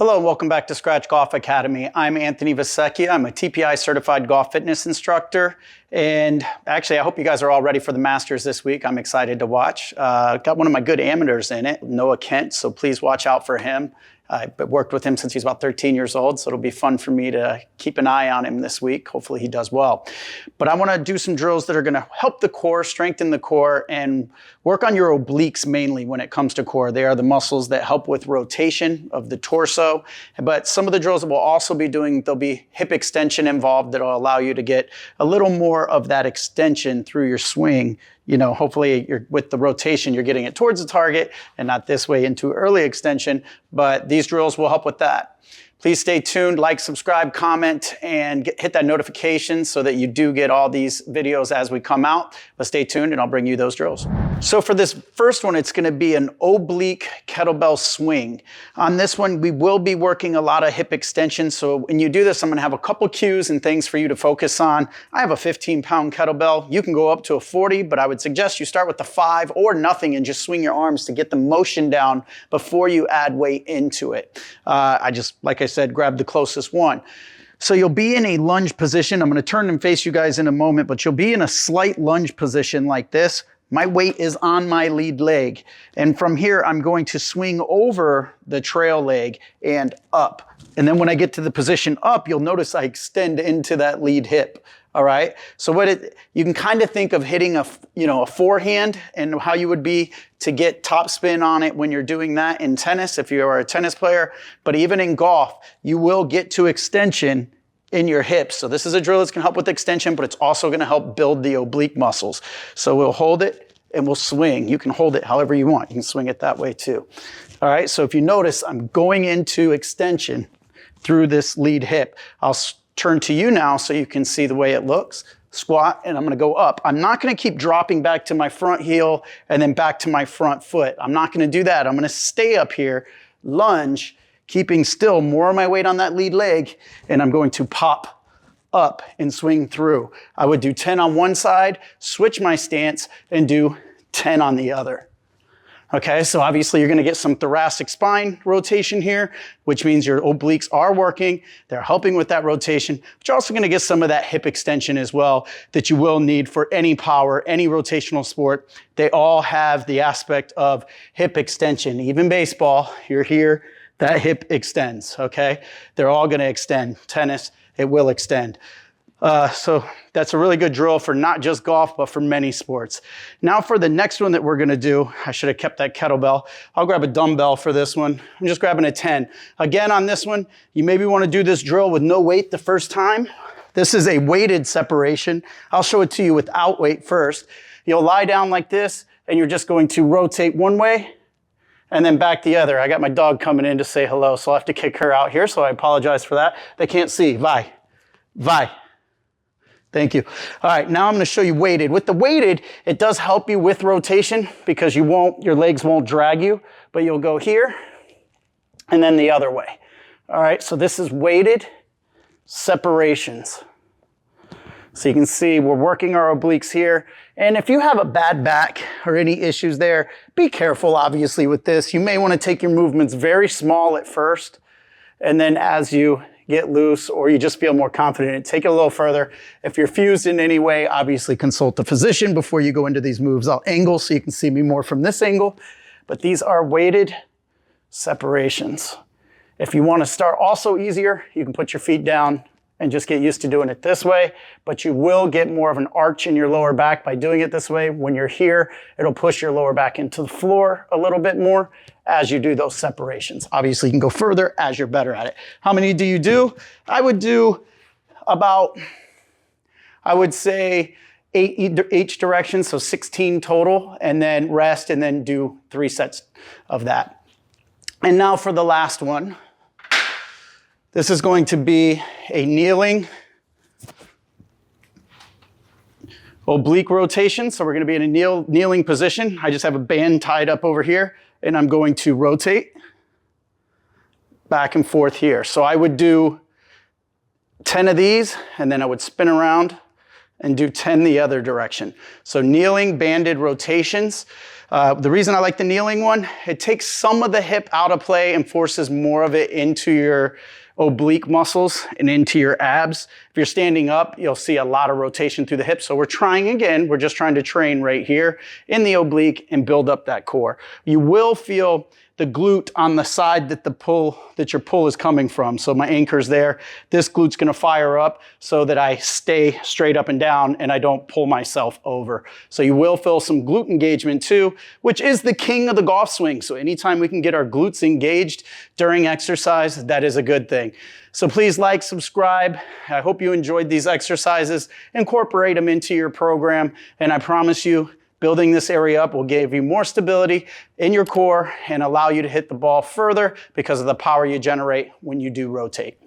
Hello and welcome back to Scratch Golf Academy. I'm Anthony Vessecchia. I'm a TPI certified golf fitness instructor. And actually, I hope you guys are all ready for the Masters this week. I'm excited to watch. Got one of my good amateurs in it, Noah Kent, so please watch out for him. I've worked with him since he's about 13 years old, so it'll be fun for me to keep an eye on him this week. Hopefully he does well. But I want to do some drills that are going to help the core, strengthen the core, and work on your obliques mainly when it comes to core. They are the muscles that help with rotation of the torso. But some of the drills that we'll also be doing, there'll be hip extension involved that'll allow you to get a little more of that extension through your swing. You know, hopefully with the rotation, you're getting it towards the target and not this way into early extension, but these drills will help with that. Please stay tuned, like, subscribe, comment, and hit that notification so that you do get all these videos as we come out. But stay tuned and I'll bring you those drills. So for this first one, it's gonna be an oblique kettlebell swing. On this one, we will be working a lot of hip extension. So when you do this, I'm gonna have a couple cues and things for you to focus on. I have a 15-pound kettlebell. You can go up to a 40, but I would suggest you start with the 5 or nothing and just swing your arms to get the motion down before you add weight into it. Like I said, grab the closest one. So you'll be in a lunge position. I'm going to turn and face you guys in a moment, but you'll be in a slight lunge position like this. My weight is on my lead leg. And from here, I'm going to swing over the trail leg and up. And then when I get to the position up, you'll notice I extend into that lead hip. All right. So you can kind of think of hitting a forehand and how you would be to get top spin on it when you're doing that in tennis, if you are a tennis player. But even in golf, you will get to extension in your hips. So this is a drill that's going to help with extension, but it's also going to help build the oblique muscles. So we'll hold it and we'll swing. You can hold it however you want. You can swing it that way too. All right. So if you notice, I'm going into extension through this lead hip. I'll turn to you now so you can see the way it looks. Squat, and I'm gonna go up. I'm not gonna keep dropping back to my front heel and then back to my front foot. I'm not gonna do that. I'm gonna stay up here, lunge, keeping still more of my weight on that lead leg, and I'm going to pop up and swing through. I would do 10 on one side, switch my stance, and do 10 on the other. Okay, so obviously you're gonna get some thoracic spine rotation here, which means your obliques are working. They're helping with that rotation, but you're also gonna get some of that hip extension as well that you will need for any power, any rotational sport. They all have the aspect of hip extension. Even baseball, you're here, that hip extends, okay? They're all gonna extend. Tennis, it will extend. So that's a really good drill for not just golf, but for many sports. Now for the next one that we're gonna do, I should have kept that kettlebell. I'll grab a dumbbell for this one. I'm just grabbing a 10. Again, on this one, you maybe wanna do this drill with no weight the first time. This is a weighted separation. I'll show it to you without weight first. You'll lie down like this, and you're just going to rotate one way, and then back the other. I got my dog coming in to say hello, so I'll have to kick her out here, so I apologize for that. They can't see. Vi. Thank you. All right, now I'm gonna show you weighted. With the weighted, it does help you with rotation because your legs won't drag you, but you'll go here and then the other way. All right, so this is weighted separations. So you can see we're working our obliques here. And if you have a bad back or any issues there, be careful obviously with this. You may wanna take your movements very small at first, and then as you get loose or you just feel more confident, take it a little further. If you're fused in any way, obviously consult the physician before you go into these moves. I'll angle so you can see me more from this angle, but these are weighted separations. If you want to start also easier, you can put your feet down and just get used to doing it this way, but you will get more of an arch in your lower back by doing it this way. When you're here, it'll push your lower back into the floor a little bit more as you do those separations. Obviously, you can go further as you're better at it. How many do you do? I would do about, I would say 8 each direction, so 16 total, and then rest, and then do 3 sets of that. And now for the last one. This is going to be a kneeling oblique rotation. So we're going to be in a kneeling position. I just have a band tied up over here, and I'm going to rotate back and forth here. So I would do 10 of these, and then I would spin around and do 10 the other direction. So kneeling, banded rotations. The reason I like the kneeling one, it takes some of the hip out of play and forces more of it into your oblique muscles and into your abs. If you're standing up, you'll see a lot of rotation through the hips. So we're trying again, we're just trying to train right here in the oblique and build up that core. You will feel the glute on the side that your pull is coming from. So my anchor's there. This glute's gonna fire up so that I stay straight up and down and I don't pull myself over. So you will feel some glute engagement too, which is the king of the golf swing. So anytime we can get our glutes engaged during exercise, that is a good thing. So please like, subscribe. I hope you enjoyed these exercises. Incorporate them into your program. And I promise you, building this area up will give you more stability in your core and allow you to hit the ball further because of the power you generate when you do rotate.